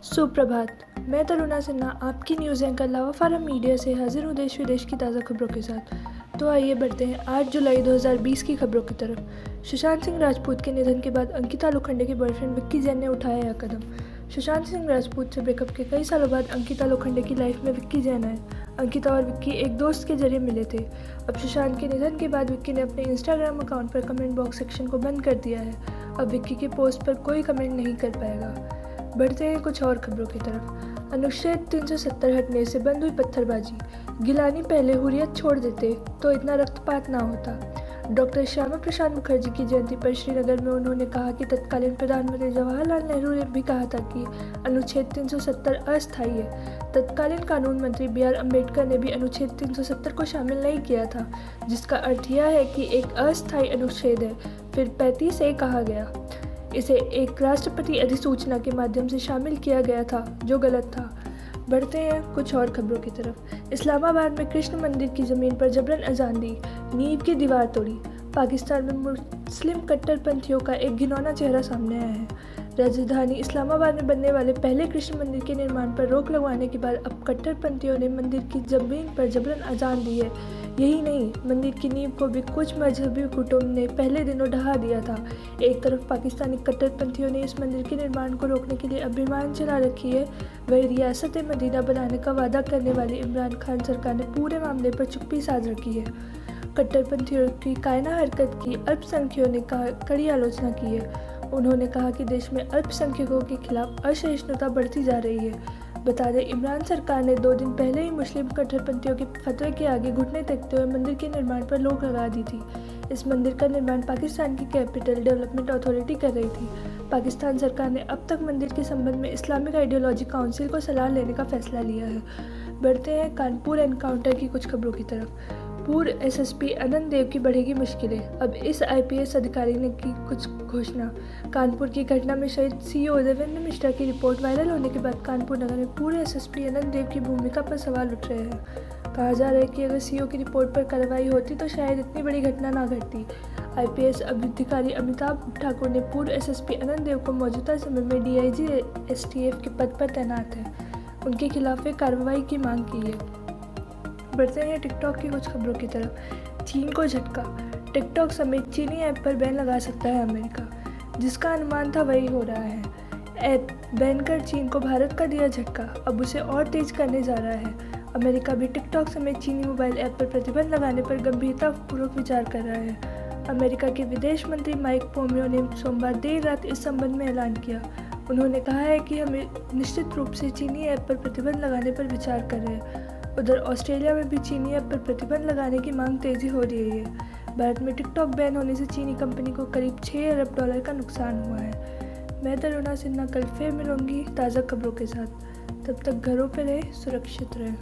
सुप्रभात। मैं तरुणा सिन्हा आपकी न्यूज़ एंकर लावा फारम मीडिया से हाजिर हूँ देश विदेश की ताज़ा खबरों के साथ। तो आइए बढ़ते हैं 8 जुलाई 2020 की खबरों की तरफ। सुशांत सिंह राजपूत के निधन के बाद अंकिता लोखंडे के बॉयफ्रेंड विक्की जैन ने उठाया यह कदम। सुशांत सिंह राजपूत से ब्रेकअप के कई सालों बाद अंकिता लोखंडे की लाइफ में विक्की जैन आए। अंकिता और विक्की एक दोस्त के जरिए मिले थे। अब सुशांत के निधन के बाद विक्की ने अपने इंस्टाग्राम अकाउंट पर कमेंट बॉक्स सेक्शन को बंद कर दिया है। अब विक्की के पोस्ट पर कोई कमेंट नहीं कर पाएगा। बढ़ते हैं कुछ और खबरों की तरफ। अनुच्छेद 370 हटने से बंद हुई पत्थरबाजी। गिलानी पहले हुर्रियत छोड़ देते तो इतना रक्तपात ना होता। डॉक्टर श्यामा प्रसाद मुखर्जी की जयंती पर श्रीनगर में उन्होंने कहा कि तत्कालीन प्रधानमंत्री जवाहरलाल नेहरू ने भी कहा था कि अनुच्छेद 370 अस्थायी है। तत्कालीन कानून मंत्री बी आर अम्बेडकर ने भी अनुच्छेद 370 को शामिल नहीं किया था, जिसका अर्थ यह है कि एक अस्थायी अनुच्छेद है। फिर 35A कहा गया। इसे एक राष्ट्रपति अधिसूचना के माध्यम से शामिल किया गया था, जो गलत था। बढ़ते हैं कुछ और खबरों की तरफ। इस्लामाबाद में कृष्ण मंदिर की ज़मीन पर जबरन अजान दी, नींव की दीवार तोड़ी। पाकिस्तान में मुस्लिम कट्टरपंथियों का एक घिनौना चेहरा सामने आया है। राजधानी इस्लामाबाद में बनने वाले पहले कृष्ण मंदिर के निर्माण पर रोक लगवाने के बाद अब कट्टरपंथियों ने मंदिर की ज़मीन पर जबरन अजान दी है। यही नहीं, मंदिर की नींव को भी कुछ मजहबी गुटों ने पहले दिनों ढहा दिया था। एक तरफ पाकिस्तानी कट्टरपंथियों ने इस मंदिर के निर्माण को रोकने के लिए अभियान चला रखी है, वहीं रियासत मदीना बनाने का वादा करने वाली इमरान खान सरकार ने पूरे मामले पर चुप्पी साध रखी है। कट्टरपंथियों की कायना हरकत की अल्पसंख्यकों ने कड़ी आलोचना की है। उन्होंने कहा कि देश में अल्पसंख्यकों के खिलाफ असहिष्णुता बढ़ती जा रही है। बता दें, इमरान सरकार ने 2 दिन पहले ही मुस्लिम कट्टरपंथियों के फतवे के आगे घुटने टेकते हुए मंदिर के निर्माण पर रोक लगा दी थी। इस मंदिर का निर्माण पाकिस्तान की कैपिटल डेवलपमेंट अथॉरिटी कर रही थी। पाकिस्तान सरकार ने अब तक मंदिर के संबंध में इस्लामिक आइडियोलॉजी काउंसिल को सलाह लेने का फैसला लिया है। बढ़ते हैं कानपुर एनकाउंटर की कुछ खबरों की तरफ। पूर्व एसएसपी अनंत देव की बढ़ेगी मुश्किलें। अब इस आईपीएस अधिकारी ने की कुछ घोषणा। कानपुर की घटना में शहीद सीओ देवेंद्र मिश्रा की रिपोर्ट वायरल होने के बाद कानपुर नगर में पूर्व एसएसपी अनंत देव की भूमिका पर सवाल उठ रहे हैं। कहा जा रहा है कि अगर सीओ की रिपोर्ट पर कार्रवाई होती तो शायद इतनी बड़ी घटना ना घटती। आईपीएस अधिकारी अमिताभ ठाकुर ने पूर्व एसएसपी अनंत देव को मौजूदा समय में डीआईजी एसटीएफ के पद पर तैनात है, उनके खिलाफ कार्रवाई की मांग की है। बढ़ते हैं टिकटॉक की कुछ खबरों की तरफ। चीन को झटका। टिकटॉक समेत चीनी ऐप पर बैन लगा सकता है अमेरिका। जिसका अनुमान था वही हो रहा है। ऐप बैन कर चीन को भारत का दिया झटका, अब उसे और तेज करने जा रहा है। अमेरिका भी टिकटॉक समेत चीनी मोबाइल ऐप पर प्रतिबंध लगाने पर गंभीरतापूर्वक विचार कर रहा है। अमेरिका के विदेश मंत्री माइक पोम्पियो ने सोमवार देर रात इस संबंध में ऐलान किया। उन्होंने कहा है कि हम निश्चित रूप से चीनी ऐप पर प्रतिबंध लगाने पर विचार कर रहे हैं। उधर ऑस्ट्रेलिया में भी चीनी ऐप पर प्रतिबंध लगाने की मांग तेजी हो रही है। भारत में टिकटॉक बैन होने से चीनी कंपनी को करीब $6 अरब का नुकसान हुआ है। मैं तरुणा सिन्हा कल फिर मिलूंगी ताज़ा खबरों के साथ। तब तक घरों पर रहें, सुरक्षित रहें।